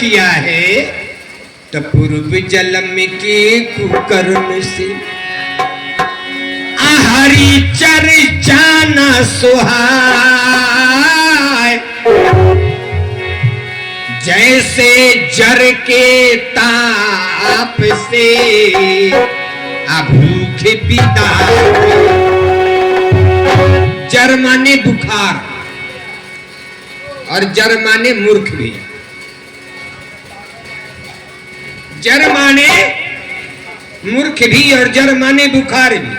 किया है तो पूर्व जन्म के कुकर्म से हरि चर्चा न सुहाय। जैसे जर के ताप से भूख पिता। जर माने बुखार और जर माने मूर्ख भी। जर माने मूर्ख भी और जर माने बुखार भी।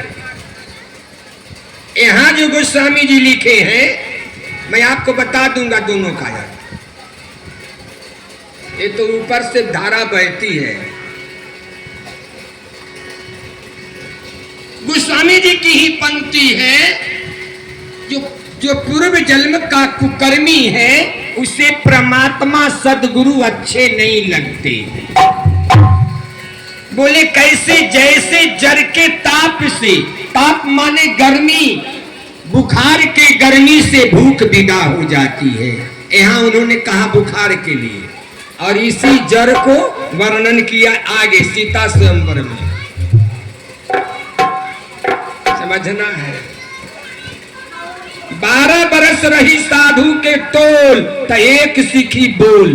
यहां जो गोस्वामी जी लिखे हैं मैं आपको बता दूंगा दोनों का यार। ये तो ऊपर से धारा बहती है। गोस्वामी जी की ही पंक्ति है, जो पूर्व जन्म का कुकर्मी है उसे परमात्मा सदगुरु अच्छे नहीं लगते। बोले कैसे? जैसे जर के ताप से, ताप माने गर्मी, बुखार के गर्मी से भूख विदा हो जाती है। यहाँ उन्होंने कहा बुखार के लिए और इसी जर को वर्णन किया आगे सीता स्वयंवर में। समझना है। 12 बरस रही साधु के टोल तो एक सीखी बोल।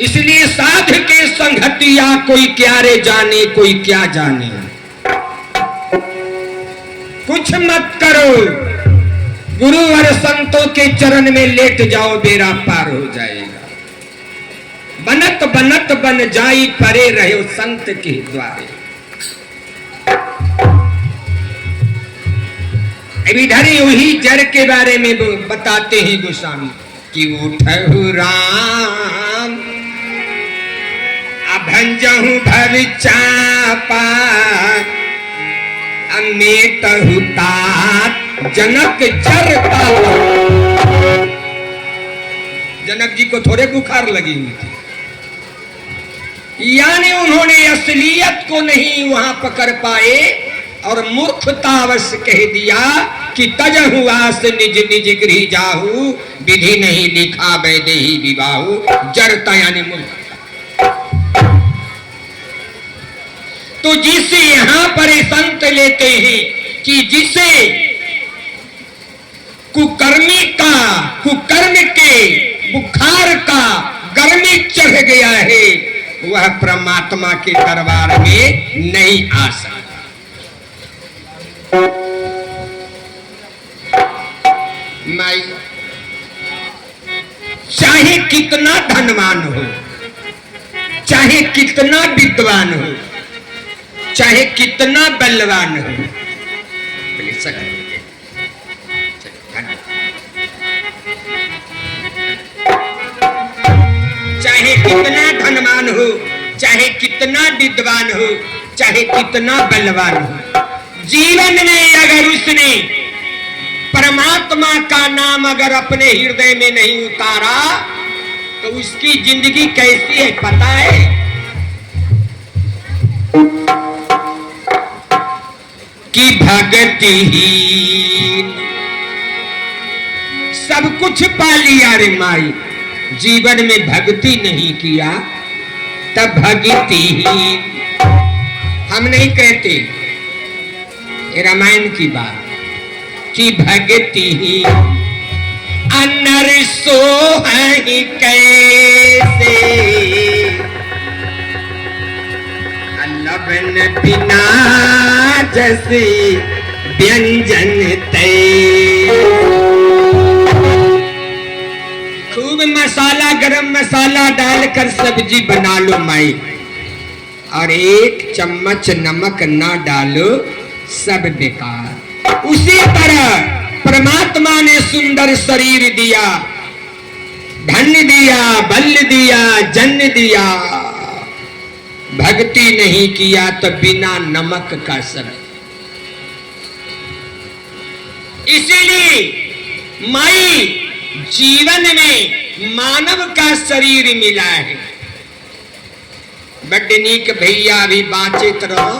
इसलिए साध के संगतिया कोई क्या रे जाने कोई क्या जाने। कुछ मत करो, गुरु और संतों के चरण में लेट जाओ, बेड़ा पार हो जाएगा। बनत बनत बन जाई परे रहो संत के द्वारे। इधर वही जर के बारे में बताते हैं गोस्वामी कि उठहु राम अभंजहु भव चापा अमेतहु तात जनक जरता। जनक जी को थोड़े बुखार लगी हुई थी, यानी उन्होंने असलियत को नहीं वहां पकड़ पाए और मूर्खतावश कह दिया कि तजहु आस निज निज गृह जाहु विधि नहीं लिखा वैदेही विवाहु। जरता यानी मूर्ख। तो जिसे यहां पर संत लेते हैं कि जिसे कुकर्म के बुखार का गर्मी चढ़ गया है वह परमात्मा के दरबार में नहीं आ सकता। माई चाहे कितना धनवान हो, चाहे कितना विद्वान हो, चाहे कितना बलवान हो, चाहे कितना धनवान हो, चाहे कितना विद्वान हो, चाहे कितना बलवान हो, जीवन में अगर उसने परमात्मा का नाम अगर अपने हृदय में नहीं उतारा तो उसकी जिंदगी कैसी है पता है? कि भगतिहीन। सब कुछ पा लिया रे माई, जीवन में भक्ति नहीं किया तब भगतिहीन। हम नहीं कहते, ये रामायण की बात कि भगतिहीन अनर सोहि कैसे लबन बिना जैसे व्यंजन तय। खूब मसाला गरम मसाला डालकर सब्जी बना लो माई और 1 चम्मच नमक ना डालो सब बेकार। उसी तरह परमात्मा ने सुंदर शरीर दिया, धन दिया, बल दिया, जन दिया, भक्ति नहीं किया तो बिना नमक का सब। इसीलिए माई जीवन में मानव का शरीर मिला है। बड़ नीक भैया भी बाँचित रहो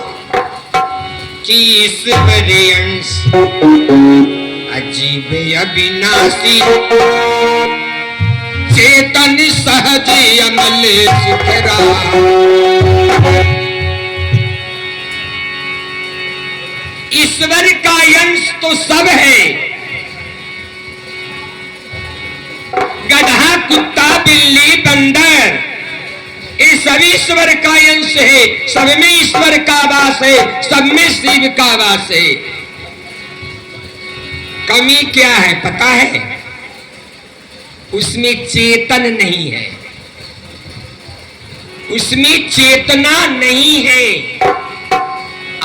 कि ईश्वर अंश अजीब अविनाशी चेतन सहज अमल सुखरा। ईश्वर का अंश तो सब है, गधा कुत्ता बिल्ली बंदर ये सब ईश्वर का अंश है, सब में ईश्वर का वास है, सब में शिव का वास है। कमी क्या है पता है? उसमें चेतन नहीं है, उसमें चेतना नहीं है।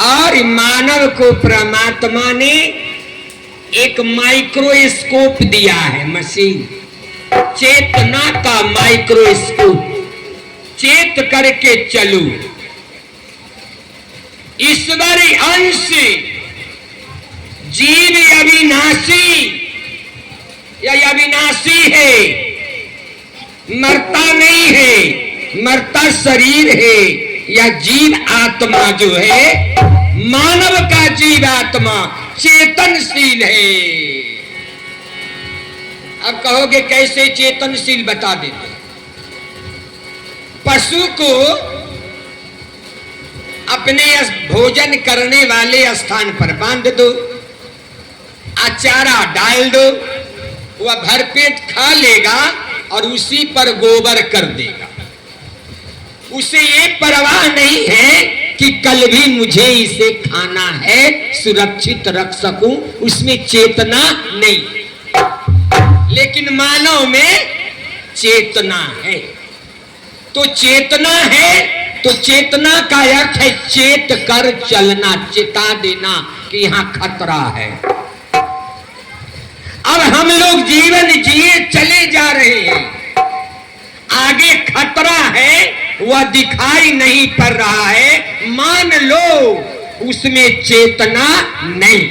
और मानव को परमात्मा ने एक माइक्रोस्कोप दिया है, मशीन, चेतना का माइक्रोस्कोप। चेत करके चलो। ईश्वर अंश, जीव अविनाशी या अविनाशी है, मरता नहीं है, मरता शरीर है। या जीव आत्मा जो है, मानव का जीव आत्मा चेतनशील है। अब कहोगे कैसे चेतनशील, बता देते। पशु को अपने भोजन करने वाले स्थान पर बांध दो, चारा डाल दो, वह भरपेट खा लेगा और उसी पर गोबर कर देगा। उसे ये परवाह नहीं है कि कल भी मुझे इसे खाना है, सुरक्षित रख सकूं, उसमें चेतना नहीं। लेकिन मानव में चेतना है। तो चेतना है तो चेतना का अर्थ है चेत कर चलना, चेता देना कि यहां खतरा है। अब हम लोग जीवन जिए चले जा रहे हैं, आगे खतरा है, वह दिखाई नहीं पड़ रहा है। मान लो उसमें चेतना नहीं।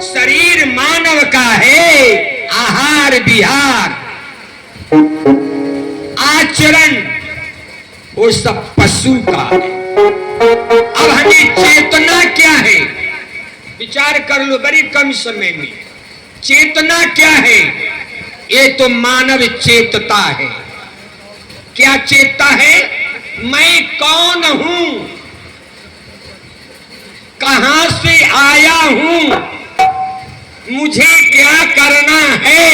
शरीर मानव का है, आहार विहार आचरण वो सब पशु का है। अब हमें चेतना क्या है, विचार कर लो बड़ी कम समय में। चेतना क्या है? ये तो मानव चेतता है। क्या चेतता है? मैं कौन हूं, कहां से आया हूं, मुझे क्या करना है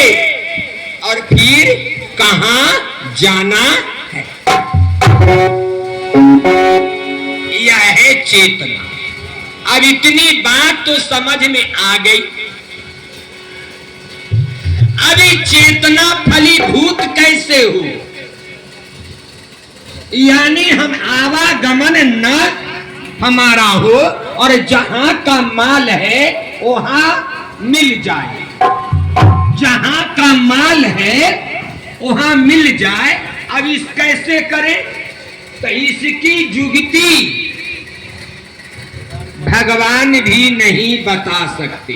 और फिर कहां जाना है। यह है चेतना। अब इतनी बात तो समझ में आ गई। अभी चेतना फलीभूत कैसे हो? यानी हम आवागमन न हमारा हो और जहां का माल है वहां मिल जाए, जहां का माल है वहां मिल जाए। अब इस कैसे करें? तो इसकी जुगती भगवान भी नहीं बता सकते।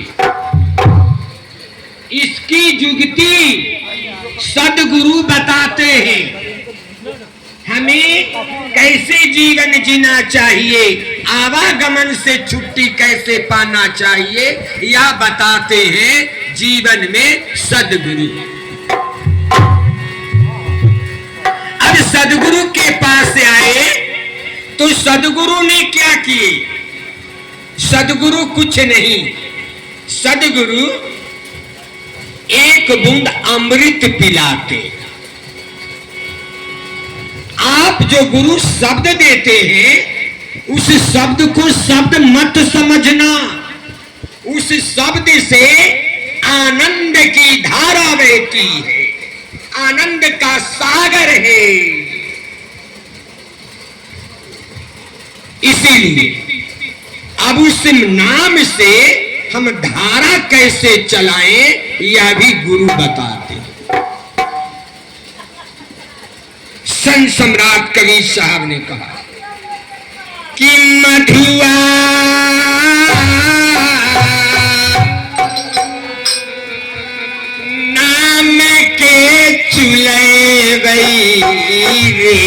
इसकी जुगती सदगुरु बताते हैं। हमें कैसे जीवन जीना चाहिए, आवागमन से छुट्टी कैसे पाना चाहिए, या बताते हैं जीवन में सदगुरु। अब सदगुरु के पास आए तो सदगुरु ने क्या किए? सदगुरु कुछ नहीं, सदगुरु एक बूंद अमृत पिलाते। आप जो गुरु शब्द देते हैं उस शब्द को शब्द मत समझना, उस शब्द से आनंद की धारा बहती है, आनंद का सागर है। इसीलिए अब उस नाम से हम धारा कैसे चलाएं यह भी गुरु बताते। संत सम्राट कबीर साहब ने कहा कि मधुआ नाम के चुले गई रे,